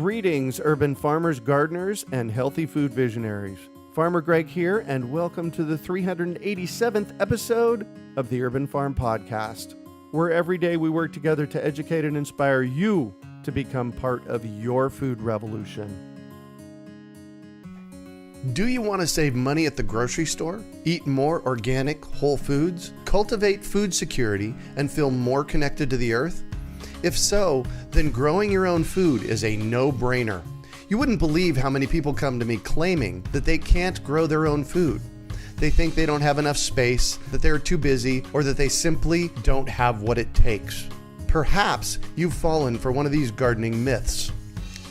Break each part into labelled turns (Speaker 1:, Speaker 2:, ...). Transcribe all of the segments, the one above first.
Speaker 1: Greetings, urban farmers, gardeners, and healthy food visionaries. Farmer Greg here, and welcome to the 387th episode of the Urban Farm Podcast, where every day we work together to educate and inspire you to become part of your food revolution. Do you want to save money at the grocery store, eat more organic, whole foods, cultivate food security, and feel more connected to the earth? If so, then growing your own food is a no-brainer. You wouldn't believe how many people come to me claiming that they can't grow their own food. They think they don't have enough space, that they're too busy, or that they simply don't have what it takes. Perhaps you've fallen for one of these gardening myths.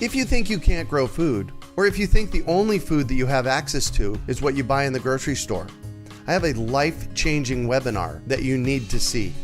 Speaker 1: If you think you can't grow food, or if you think the only food that you have access to is what you buy in the grocery store, I have a life-changing webinar that you need to see.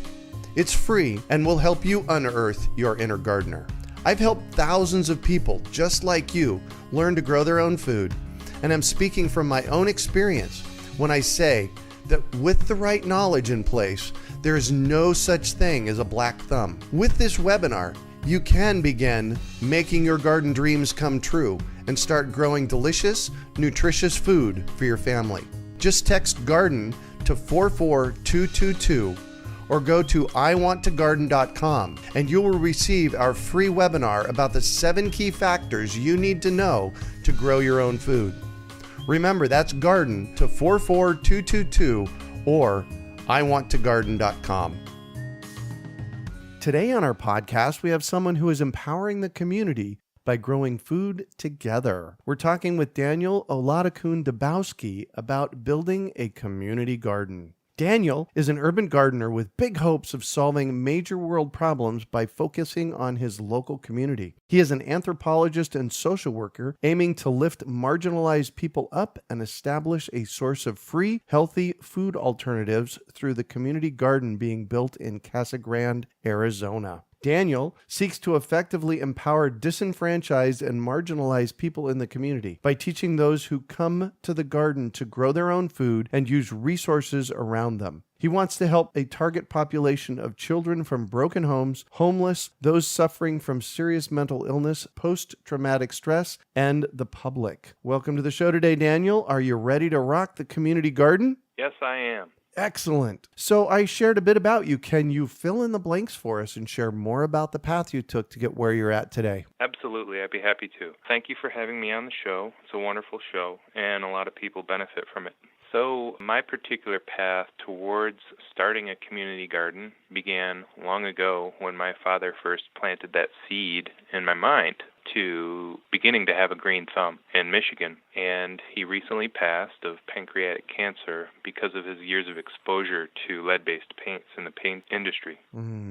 Speaker 1: It's free and will help you unearth your inner gardener. I've helped thousands of people just like you learn to grow their own food, and I'm speaking from my own experience when I say that with the right knowledge in place, there is no such thing as a black thumb. With this webinar, you can begin making your garden dreams come true and start growing delicious, nutritious food for your family. Just text GARDEN to 44222 or go to iwanttogarden.com and you will receive our free webinar about the 7 key factors you need to know to grow your own food. Remember, that's GARDEN to 44222 or iwanttogarden.com. Today on our podcast, we have someone who is empowering the community by growing food together. We're talking with Daniel Oladokun-Dybowski about building a community garden. Daniel is an urban gardener with big hopes of solving major world problems by focusing on his local community. He is an anthropologist and social worker aiming to lift marginalized people up and establish a source of free, healthy food alternatives through the community garden being built in Casa Grande, Arizona. Daniel seeks to effectively empower disenfranchised and marginalized people in the community by teaching those who come to the garden to grow their own food and use resources around them. He wants to help a target population of children from broken homes, homeless, those suffering from serious mental illness, post-traumatic stress, and the public. Welcome to the show today, Daniel. Are you ready to rock the community garden?
Speaker 2: Yes, I am.
Speaker 1: Excellent. So I shared a bit about you. Can you fill in the blanks for us and share more about the path you took to get where you're at today?
Speaker 2: Absolutely. I'd be happy to. Thank you for having me on the show. It's a wonderful show, and a lot of people benefit from it. So my particular path towards starting a community garden began long ago when my father first planted that seed in my mind to beginning to have a green thumb in Michigan. And he recently passed of pancreatic cancer because of his years of exposure to lead-based paints in the paint industry.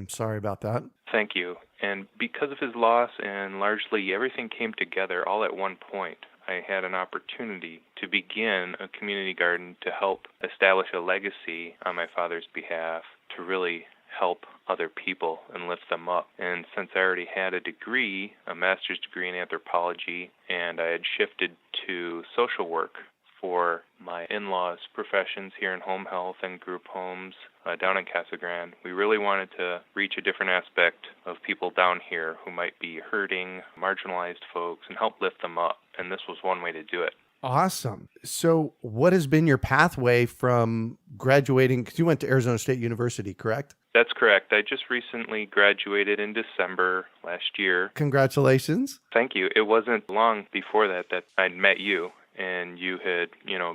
Speaker 1: Sorry about that.
Speaker 2: Thank you. And because of his loss and largely everything came together all at one point, I had an opportunity to begin a community garden to help establish a legacy on my father's behalf to really help other people and lift them up. And since I already had a degree, a master's degree in anthropology, and I had shifted to social work for my in-laws' professions here in home health and group homes down in Casa Grande, we really wanted to reach a different aspect of people down here who might be hurting, marginalized folks, and help lift them up. And this was one way to do it.
Speaker 1: Awesome. So what has been your pathway from graduating? Because you went to Arizona State University, correct?
Speaker 2: That's correct. I just recently graduated in December last year.
Speaker 1: Congratulations.
Speaker 2: Thank you. It wasn't long before that I'd met you, and you had,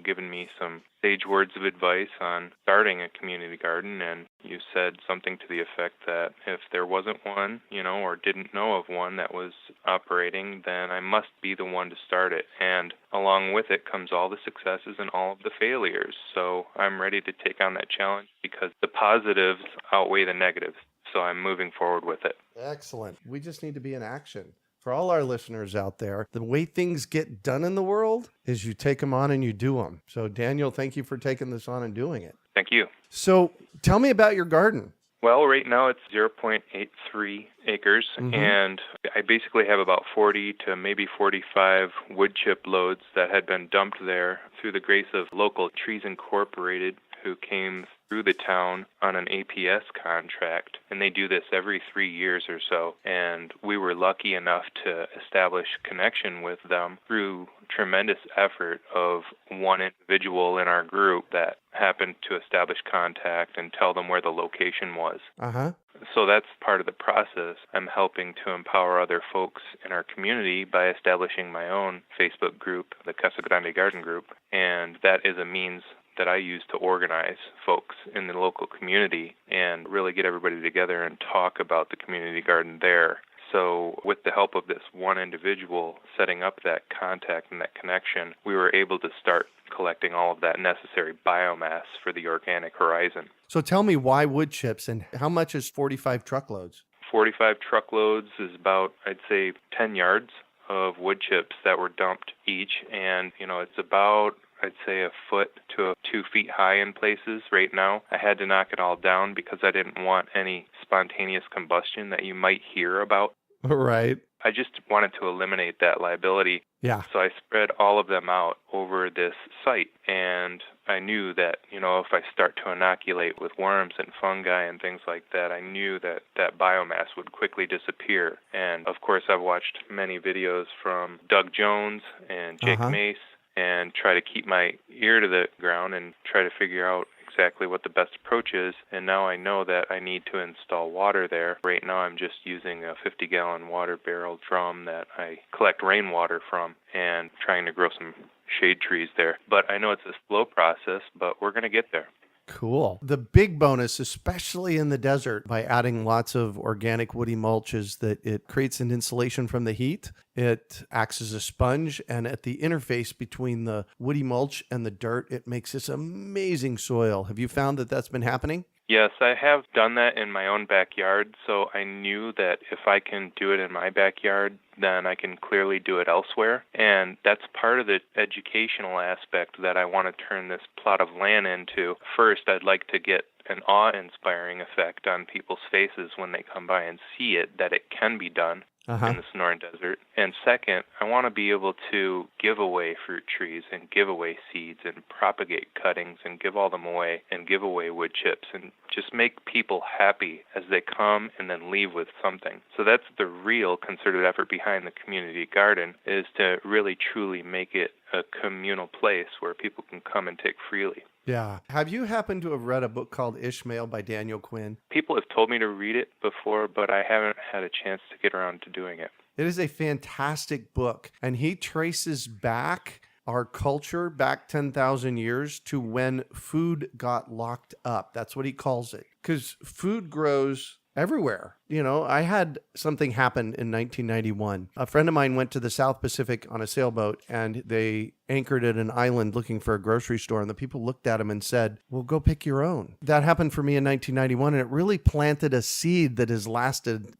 Speaker 2: given me some sage words of advice on starting a community garden, and you said something to the effect that if there wasn't one, or didn't know of one that was operating, then I must be the one to start it. And along with it comes all the successes and all of the failures. So I'm ready to take on that challenge because the positives outweigh the negatives. So I'm moving forward with it.
Speaker 1: Excellent. We just need to be in action. For all our listeners out there, the way things get done in the world is you take them on and you do them. So Daniel, thank you for taking this on and doing it.
Speaker 2: Thank you.
Speaker 1: So tell me about your garden.
Speaker 2: Well, right now it's 0.83 acres, and I basically have about 40 to maybe 45 wood chip loads that had been dumped there through the grace of local Trees Incorporated, who came through the town on an APS contract, and they do this every 3 years or so. And we were lucky enough to establish connection with them through tremendous effort of one individual in our group that happened to establish contact and tell them where the location was. So that's part of the process. I'm helping to empower other folks in our community by establishing my own Facebook group, the Casa Grande Garden Group, and that is a means that I use to organize folks in the local community and really get everybody together and talk about the community garden there. So with the help of this one individual setting up that contact and that connection, we were able to start collecting all of that necessary biomass for the organic horizon.
Speaker 1: So tell me, why wood chips, and how much is 45 truckloads?
Speaker 2: 45 truckloads is about, I'd say, 10 yards of wood chips that were dumped each. And, it's about, I'd say, a foot to 2 feet high in places right now. I had to knock it all down because I didn't want any spontaneous combustion that you might hear about.
Speaker 1: Right.
Speaker 2: I just wanted to eliminate that liability.
Speaker 1: Yeah.
Speaker 2: So I spread all of them out over this site. And I knew that, if I start to inoculate with worms and fungi and things like that, I knew that that biomass would quickly disappear. And of course, I've watched many videos from Doug Jones and Jake Mace and try to keep my ear to the ground and try to figure out exactly what the best approach is. And now I know that I need to install water there. Right now I'm just using a 50-gallon water barrel drum that I collect rainwater from and trying to grow some shade trees there. But I know it's a slow process, but we're going to get there.
Speaker 1: Cool. The big bonus, especially in the desert, by adding lots of organic woody mulch, is that it creates an insulation from the heat. It acts as a sponge, and at the interface between the woody mulch and the dirt, it makes this amazing soil. Have you found that that's been happening?
Speaker 2: Yes, I have done that in my own backyard, so I knew that if I can do it in my backyard, then I can clearly do it elsewhere. And that's part of the educational aspect that I want to turn this plot of land into. First, I'd like to get an awe-inspiring effect on people's faces when they come by and see it, that it can be done in the Sonoran Desert. And second, I want to be able to give away fruit trees and give away seeds and propagate cuttings and give all them away and give away wood chips and just make people happy as they come and then leave with something. So that's the real concerted effort behind the community garden, is to really truly make it a communal place where people can come and take freely.
Speaker 1: Yeah. Have you happened to have read a book called Ishmael by Daniel Quinn?
Speaker 2: People have told me to read it before, but I haven't had a chance to get around to doing it.
Speaker 1: It is a fantastic book, and he traces back our culture back 10,000 years to when food got locked up. That's what he calls it, because food grows everywhere. I had something happen in 1991. A friend of mine went to the South Pacific on a sailboat, and they anchored at an island looking for a grocery store, and the people looked at him and said, well, go pick your own. That happened for me in 1991, and it really planted a seed that has lasted,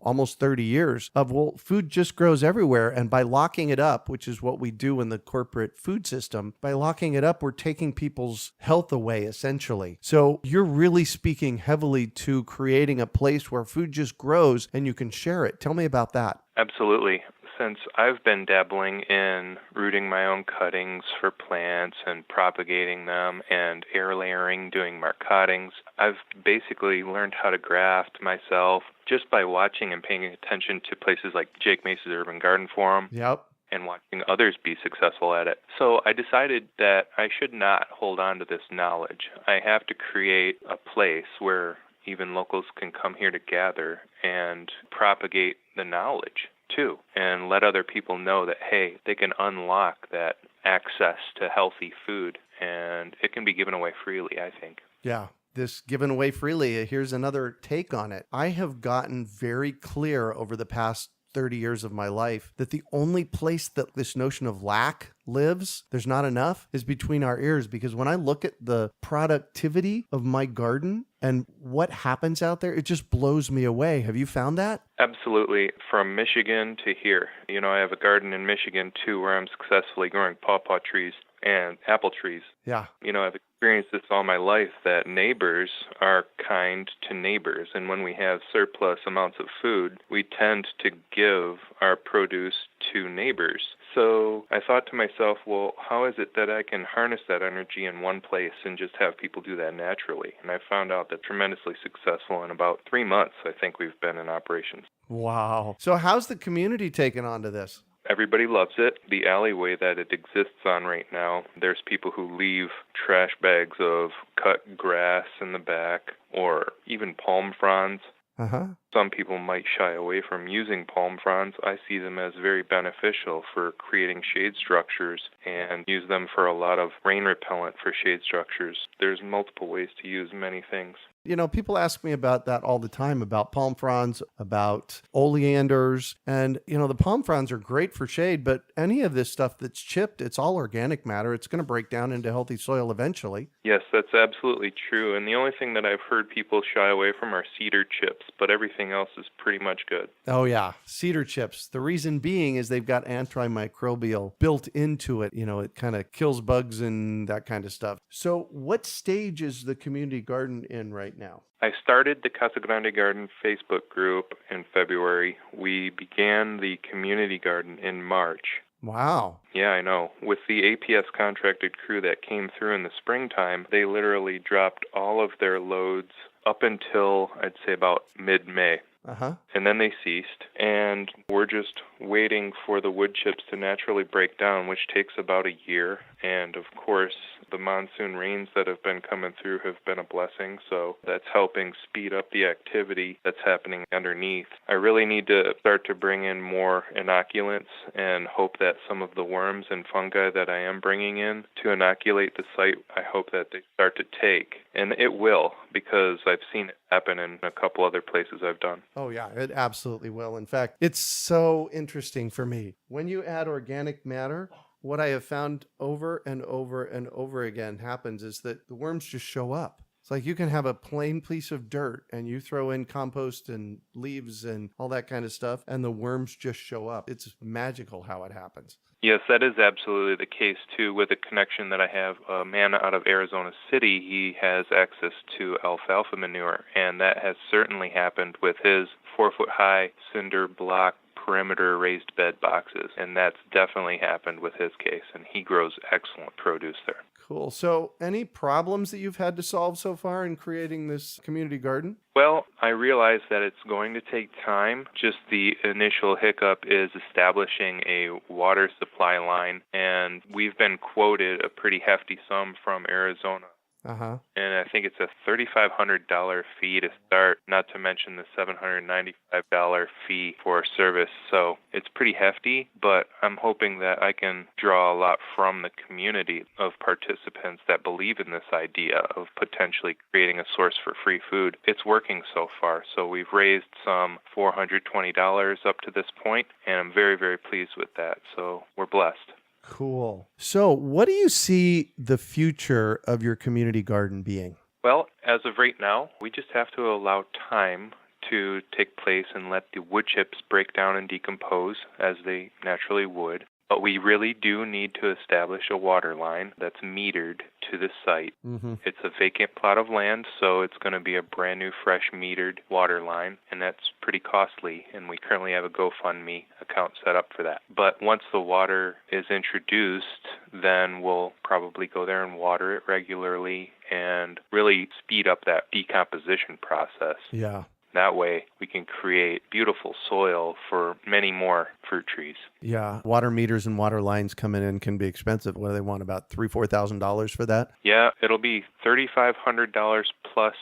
Speaker 1: almost 30 years of, well, food just grows everywhere. And by locking it up, which is what we do in the corporate food system, by locking it up, we're taking people's health away, essentially. So you're really speaking heavily to creating a place where food just grows and you can share it. Tell me about that.
Speaker 2: Absolutely. Since I've been dabbling in rooting my own cuttings for plants and propagating them and air layering, doing marcottings, I've basically learned how to graft myself just by watching and paying attention to places like Jake Mace's Urban Garden Forum.
Speaker 1: Yep.
Speaker 2: And watching others be successful at it. So I decided that I should not hold on to this knowledge. I have to create a place where even locals can come here to gather and propagate the knowledge too, and let other people know that, hey, they can unlock that access to healthy food, and it can be given away freely, I think.
Speaker 1: Yeah. This given away freely. Here's another take on it. I have gotten very clear over the past 30 years of my life that the only place that this notion of lack lives, there's not enough, is between our ears. Because when I look at the productivity of my garden and what happens out there, it just blows me away. Have you found that?
Speaker 2: Absolutely. From Michigan to here. I have a garden in Michigan too where I'm successfully growing pawpaw trees and apple trees.
Speaker 1: Yeah.
Speaker 2: I have a experienced this all my life, that neighbors are kind to neighbors. And when we have surplus amounts of food, we tend to give our produce to neighbors. So I thought to myself, well, how is it that I can harness that energy in one place and just have people do that naturally? And I found out that tremendously successful. In about 3 months, I think we've been in operations.
Speaker 1: Wow. So how's the community taken on to this?
Speaker 2: Everybody loves it. The alleyway that it exists on right now, there's people who leave trash bags of cut grass in the back or even palm fronds.
Speaker 1: Uh-huh.
Speaker 2: Some people might shy away from using palm fronds. I see them as very beneficial for creating shade structures and use them for a lot of rain repellent for shade structures. There's multiple ways to use many things.
Speaker 1: You know, people ask me about that all the time, about palm fronds, about oleanders. And, you know, the palm fronds are great for shade, but any of this stuff that's chipped, it's all organic matter. It's going to break down into healthy soil eventually.
Speaker 2: Yes, that's absolutely true. And the only thing that I've heard people shy away from are cedar chips, but everything else is pretty much good.
Speaker 1: Oh, yeah. Cedar chips. The reason being is they've got antimicrobial built into it. You know, it kind of kills bugs and that kind of stuff. So what stage is the community garden in right now?
Speaker 2: I started the Casa Grande Garden Facebook group in February. We began the community garden in March.
Speaker 1: Wow.
Speaker 2: Yeah, I know. With the APS contracted crew that came through in the springtime, they literally dropped all of their loads up until, I'd say, about mid-May.
Speaker 1: Uh-huh.
Speaker 2: And then they ceased, and we're just waiting for the wood chips to naturally break down, which takes about a year. And of course, the monsoon rains that have been coming through have been a blessing, so that's helping speed up the activity that's happening underneath. I really need to start to bring in more inoculants and hope that some of the worms and fungi that I am bringing in to inoculate the site, I hope that they start to take. And it will, because I've seen it happen in a couple other places I've done.
Speaker 1: Oh, yeah, it absolutely will. In fact, it's so interesting for me. When you add organic matter, what I have found over and over and over again happens is that the worms just show up. It's like you can have a plain piece of dirt and you throw in compost and leaves and all that kind of stuff, and the worms just show up. It's magical how it happens.
Speaker 2: Yes, that is absolutely the case, too. With a connection that I have, a man out of Arizona City, he has access to alfalfa manure, and that has certainly happened with his 4-foot-high cinder block perimeter raised bed boxes, and that's definitely happened with his case, and he grows excellent produce there.
Speaker 1: Cool. So any problems that you've had to solve so far in creating this community garden?
Speaker 2: Well, I realize that it's going to take time. Just the initial hiccup is establishing a water supply line, and we've been quoted a pretty hefty sum from Arizona.
Speaker 1: Uh-huh.
Speaker 2: And I think it's a $3,500 fee to start, not to mention the $795 fee for service. So it's pretty hefty, but I'm hoping that I can draw a lot from the community of participants that believe in this idea of potentially creating a source for free food. It's working so far. So we've raised some $420 up to this point, and I'm very, very pleased with that. So we're blessed.
Speaker 1: Cool. So what do you see the future of your community garden being?
Speaker 2: Well, as of right now, we just have to allow time to take place and let the wood chips break down and decompose as they naturally would. But we really do need to establish a water line that's metered to the site. Mm-hmm. It's a vacant plot of land, so it's going to be a brand new, fresh metered water line, and that's pretty costly, and we currently have a GoFundMe account set up for that. But once the water is introduced, then we'll probably go there and water it regularly and really speed up that decomposition process.
Speaker 1: Yeah.
Speaker 2: That way, we can create beautiful soil for many more fruit trees.
Speaker 1: Yeah. Water meters and water lines coming in can be expensive. What do they want, about $3,000-$4,000 for that?
Speaker 2: Yeah, it'll be $3,500 plus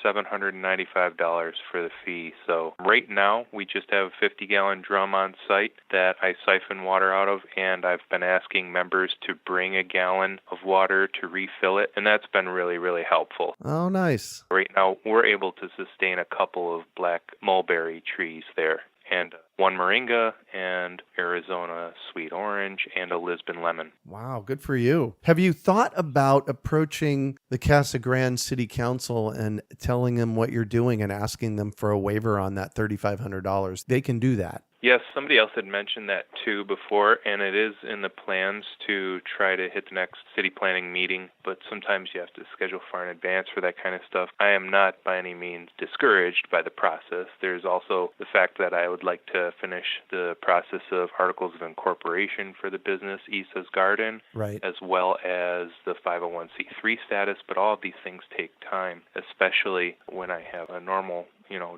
Speaker 2: $795 for the fee. So right now, we just have a 50-gallon drum on site that I siphon water out of, and I've been asking members to bring a gallon of water to refill it, and that's been really, really helpful.
Speaker 1: Oh, nice.
Speaker 2: Right now, we're able to sustain a couple of black mulberry trees there, and one moringa and Arizona sweet orange and a Lisbon lemon.
Speaker 1: Wow, good for you. Have you thought about approaching the Casa Grande City Council and telling them what you're doing and asking them for a waiver on that $3,500? They can do that.
Speaker 2: Yes, somebody else had mentioned that too before, and it is in the plans to try to hit the next city planning meeting, but sometimes you have to schedule far in advance for that kind of stuff. I am not by any means discouraged by the process. There's also the fact that I would like to finish the process of articles of incorporation for the business Casa Grande,
Speaker 1: Right.
Speaker 2: as well as the 501c3 status, but all of these things take time, especially when I have a normal,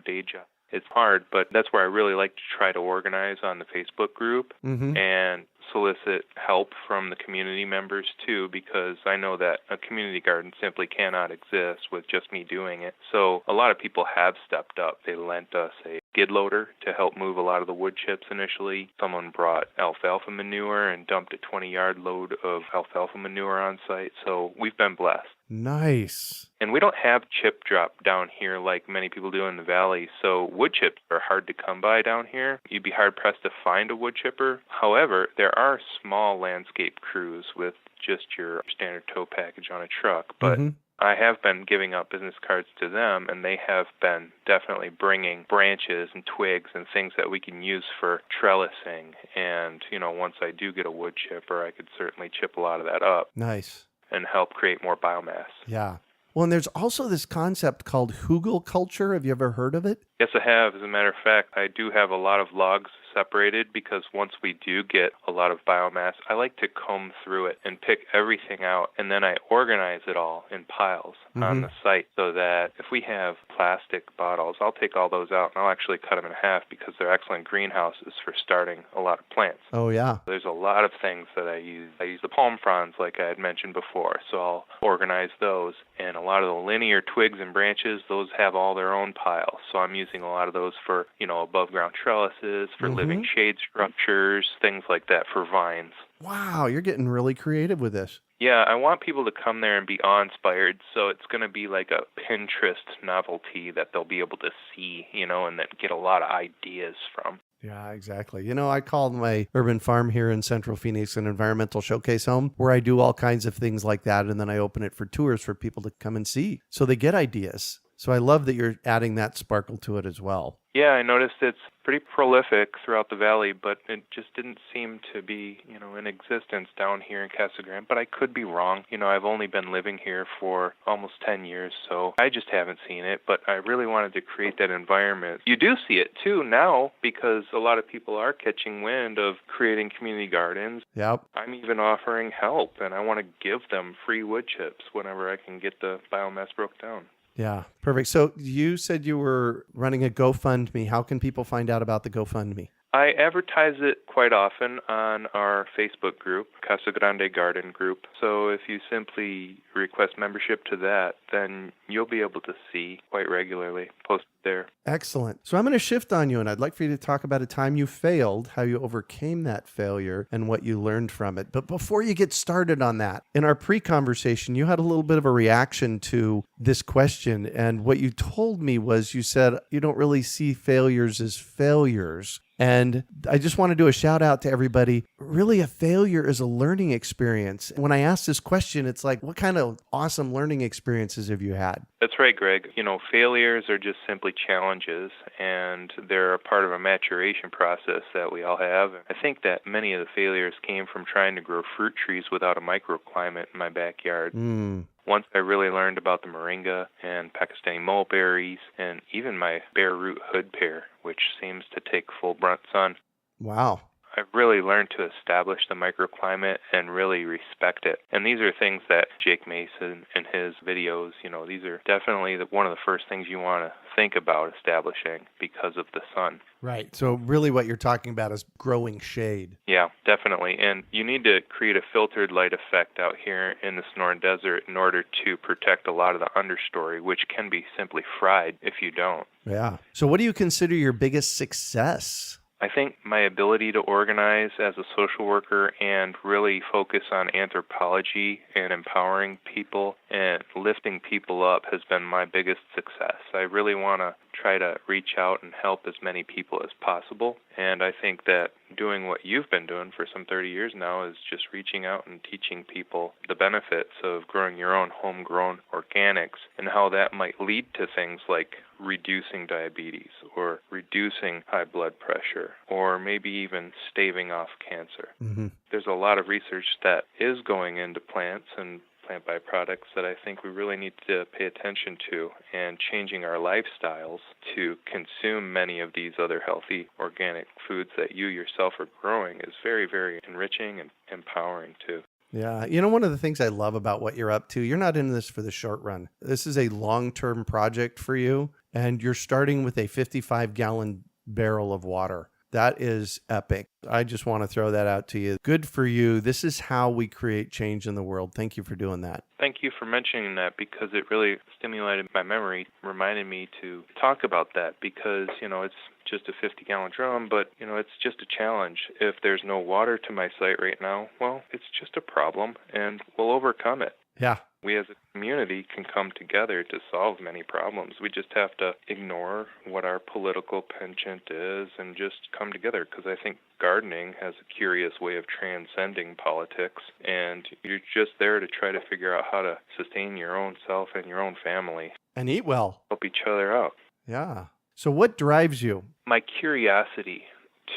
Speaker 2: day job. It's hard, but that's where I really like to try to organize on the Facebook group and solicit help from the community members too, because I know that a community garden simply cannot exist with just me doing it. So a lot of people have stepped up. They lent us a skid loader to help move a lot of the wood chips initially. Someone brought alfalfa manure and dumped a 20-yard load of alfalfa manure on site. So we've been blessed.
Speaker 1: Nice.
Speaker 2: And we don't have chip drop down here like many people do in the valley, so wood chips are hard to come by down here. You'd be hard-pressed to find a wood chipper. However, there are small landscape crews with just your standard tow package on a truck, but I have been giving out business cards to them, and they have been definitely bringing branches and twigs and things that we can use for trellising. And, once I do get a wood chipper, I could certainly chip a lot of that up.
Speaker 1: Nice.
Speaker 2: And help create more biomass.
Speaker 1: Yeah. Well, and there's also this concept called hugel culture. Have you ever heard of it?
Speaker 2: Yes, I have. As a matter of fact, I do have a lot of logs separated because once we do get a lot of biomass, I like to comb through it and pick everything out, and then I organize it all in piles on the site so that if we have plastic bottles, I'll take all those out and I'll actually cut them in half because they're excellent greenhouses for starting a lot of plants.
Speaker 1: Oh, yeah.
Speaker 2: There's a lot of things that I use. I use the palm fronds like I had mentioned before, so I'll organize those. And a lot of the linear twigs and branches, those have all their own piles. So I'm using a lot of those for, above ground trellises, for living shade structures, things like that for vines.
Speaker 1: Wow, you're getting really creative with this.
Speaker 2: Yeah, I want people to come there and be awe-inspired, so it's going to be like a Pinterest novelty that they'll be able to see, and then get a lot of ideas from.
Speaker 1: Yeah, exactly. I call my urban farm here in Central Phoenix an environmental showcase home where I do all kinds of things like that, and then I open it for tours for people to come and see. So they get ideas. So I love that you're adding that sparkle to it as well.
Speaker 2: Yeah, I noticed it's pretty prolific throughout the valley, but it just didn't seem to be, in existence down here in Casa Grande. But I could be wrong. I've only been living here for almost 10 years, so I just haven't seen it. But I really wanted to create that environment. You do see it, too, now, because a lot of people are catching wind of creating community gardens.
Speaker 1: Yep.
Speaker 2: I'm even offering help, and I want to give them free wood chips whenever I can get the biomass broke down.
Speaker 1: Yeah, perfect. So you said you were running a GoFundMe. How can people find out about the GoFundMe?
Speaker 2: I advertise it quite often on our Facebook group, Casa Grande Garden Group. So if you simply request membership to that, then you'll be able to see quite regularly posted there.
Speaker 1: Excellent. So I'm going to shift on you, and I'd like for you to talk about a time you failed, how you overcame that failure, and what you learned from it. But before you get started on that, in our pre-conversation, you had a little bit of a reaction to this question. And what you told me was you said you don't really see failures as failures. And I just want to do a shout out to everybody. Really, a failure is a learning experience. When I ask this question, it's like, what kind of awesome learning experiences have you had?
Speaker 2: That's right, Greg. Failures are just simply challenges, and they're a part of a maturation process that we all have. I think that many of the failures came from trying to grow fruit trees without a microclimate in my backyard. Once I really learned about the moringa and Pakistani mulberries and even my bare root hood pear, which seems to take full brunt sun.
Speaker 1: Wow.
Speaker 2: I've really learned to establish the microclimate and really respect it. And these are things that Jake Mason in his videos, these are definitely one of the first things you want to think about establishing because of the sun.
Speaker 1: Right. So really what you're talking about is growing shade.
Speaker 2: Yeah, definitely. And you need to create a filtered light effect out here in the Sonoran Desert in order to protect a lot of the understory, which can be simply fried if you don't.
Speaker 1: Yeah. So what do you consider your biggest success?
Speaker 2: I think my ability to organize as a social worker and really focus on anthropology and empowering people and lifting people up has been my biggest success. I really want to try to reach out and help as many people as possible. And I think that doing what you've been doing for some 30 years now is just reaching out and teaching people the benefits of growing your own homegrown organics and how that might lead to things like reducing diabetes or reducing high blood pressure or maybe even staving off cancer.
Speaker 1: Mm-hmm.
Speaker 2: There's a lot of research that is going into plants and plant byproducts that I think we really need to pay attention to, and changing our lifestyles to consume many of these other healthy organic foods that you yourself are growing is very, very enriching and empowering too.
Speaker 1: Yeah. One of the things I love about what you're up to, you're not in this for the short run. This is a long-term project for you, and you're starting with a 55-gallon barrel of water. That is epic. I just want to throw that out to you. Good for you. This is how we create change in the world. Thank you for doing that.
Speaker 2: Thank you for mentioning that, because it really stimulated my memory, reminded me to talk about that, because, it's just a 50-gallon drum, but, it's just a challenge. If there's no water to my site right now, well, it's just a problem, and we'll overcome it.
Speaker 1: Yeah.
Speaker 2: We as a community can come together to solve many problems. We just have to ignore what our political penchant is and just come together, because I think gardening has a curious way of transcending politics, and you're just there to try to figure out how to sustain your own self and your own family.
Speaker 1: And eat well.
Speaker 2: Help each other out.
Speaker 1: Yeah. So what drives you?
Speaker 2: My curiosity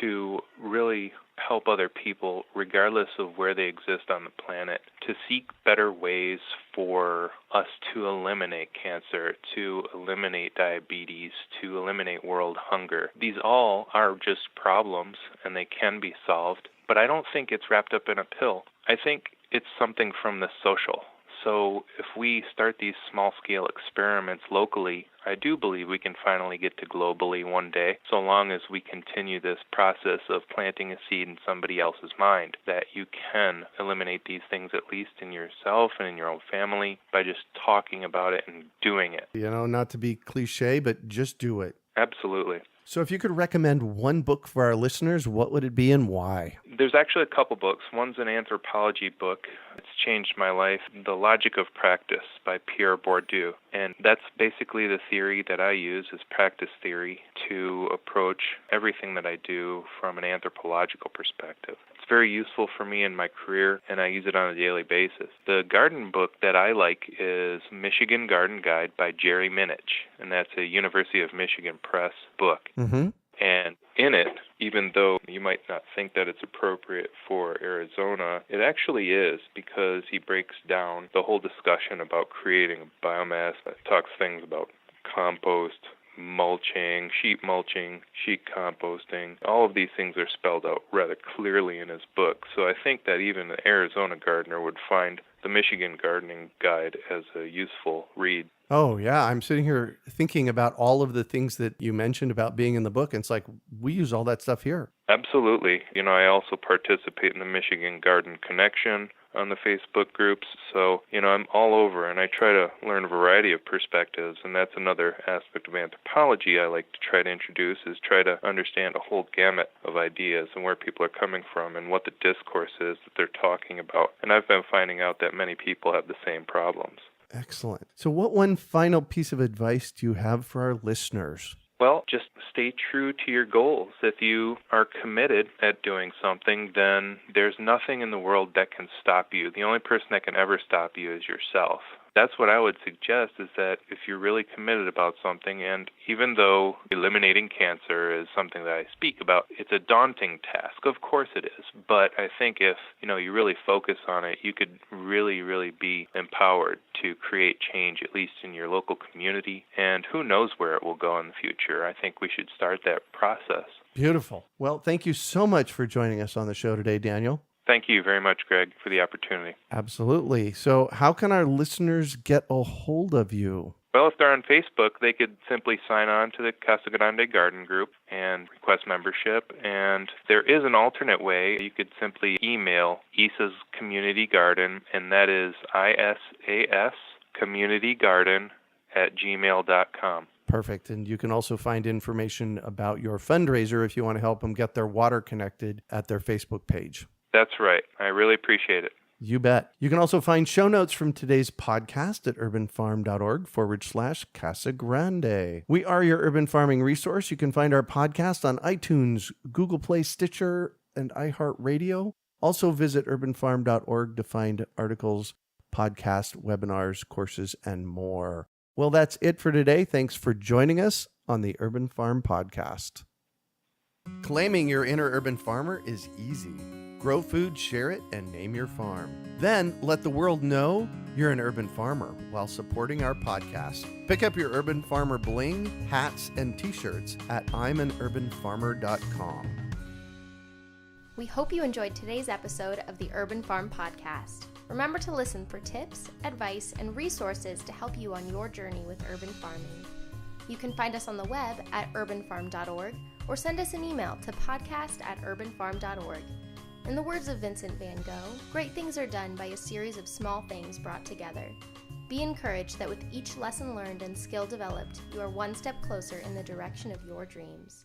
Speaker 2: to really help other people, regardless of where they exist on the planet, to seek better ways for us to eliminate cancer, to eliminate diabetes, to eliminate world hunger. These all are just problems, and they can be solved, but I don't think it's wrapped up in a pill. I think it's something from the social. So if we start these small-scale experiments locally, I do believe we can finally get to globally one day, so long as we continue this process of planting a seed in somebody else's mind, that you can eliminate these things at least in yourself and in your own family by just talking about it and doing it.
Speaker 1: Not to be cliche, but just do it.
Speaker 2: Absolutely.
Speaker 1: So if you could recommend one book for our listeners, what would it be and why?
Speaker 2: There's actually a couple books. One's an anthropology book. It's changed my life. The Logic of Practice by Pierre Bourdieu. And that's basically the theory that I use as practice theory to approach everything that I do from an anthropological perspective. It's very useful for me in my career, and I use it on a daily basis. The garden book that I like is Michigan Garden Guide by Jerry Minich, and that's a University of Michigan Press book.
Speaker 1: Mm-hmm.
Speaker 2: And in it, even though you might not think that it's appropriate for Arizona, it actually is, because he breaks down the whole discussion about creating a biomass. It talks things about compost, mulching, sheet composting. All of these things are spelled out rather clearly in his book. So I think that even an Arizona gardener would find the Michigan Gardening Guide as a useful read.
Speaker 1: Oh, yeah. I'm sitting here thinking about all of the things that you mentioned about being in the book. And it's like, we use all that stuff here.
Speaker 2: Absolutely. I also participate in the Michigan Garden Connection on the Facebook groups. So, I'm all over, and I try to learn a variety of perspectives. And that's another aspect of anthropology I like to try to introduce, is try to understand a whole gamut of ideas and where people are coming from and what the discourse is that they're talking about. And I've been finding out that many people have the same problems.
Speaker 1: Excellent. So what one final piece of advice do you have for our listeners?
Speaker 2: Well, just stay true to your goals. If you are committed at doing something, then there's nothing in the world that can stop you. The only person that can ever stop you is yourself. That's what I would suggest, is that if you're really committed about something, and even though eliminating cancer is something that I speak about, it's a daunting task. Of course it is. But I think if, you really focus on it, you could really, really be empowered to create change, at least in your local community. And who knows where it will go in the future. I think we should start that process.
Speaker 1: Beautiful. Well, thank you so much for joining us on the show today, Daniel.
Speaker 2: Thank you very much, Greg, for the opportunity.
Speaker 1: Absolutely. So how can our listeners get a hold of you?
Speaker 2: Well, if they're on Facebook, they could simply sign on to the Casa Grande Garden Group and request membership. And there is an alternate way. You could simply email Isa's Community Garden, and that is ISAS Community Garden @gmail.com.
Speaker 1: Perfect. And you can also find information about your fundraiser if you want to help them get their water connected at their Facebook page.
Speaker 2: That's right. I really appreciate it.
Speaker 1: You bet. You can also find show notes from today's podcast at urbanfarm.org/Casa Grande. We are your urban farming resource. You can find our podcast on iTunes, Google Play, Stitcher, and iHeartRadio. Also visit urbanfarm.org to find articles, podcasts, webinars, courses, and more. Well, that's it for today. Thanks for joining us on the Urban Farm Podcast. Claiming your inner urban farmer is easy. Grow food, share it, and name your farm. Then let the world know you're an urban farmer while supporting our podcast. Pick up your Urban Farmer bling, hats, and t-shirts at imanurbanfarmer.com.
Speaker 3: We hope you enjoyed today's episode of the Urban Farm Podcast. Remember to listen for tips, advice, and resources to help you on your journey with urban farming. You can find us on the web at urbanfarm.org or send us an email to podcast@urbanfarm.org. In the words of Vincent van Gogh, great things are done by a series of small things brought together. Be encouraged that with each lesson learned and skill developed, you are one step closer in the direction of your dreams.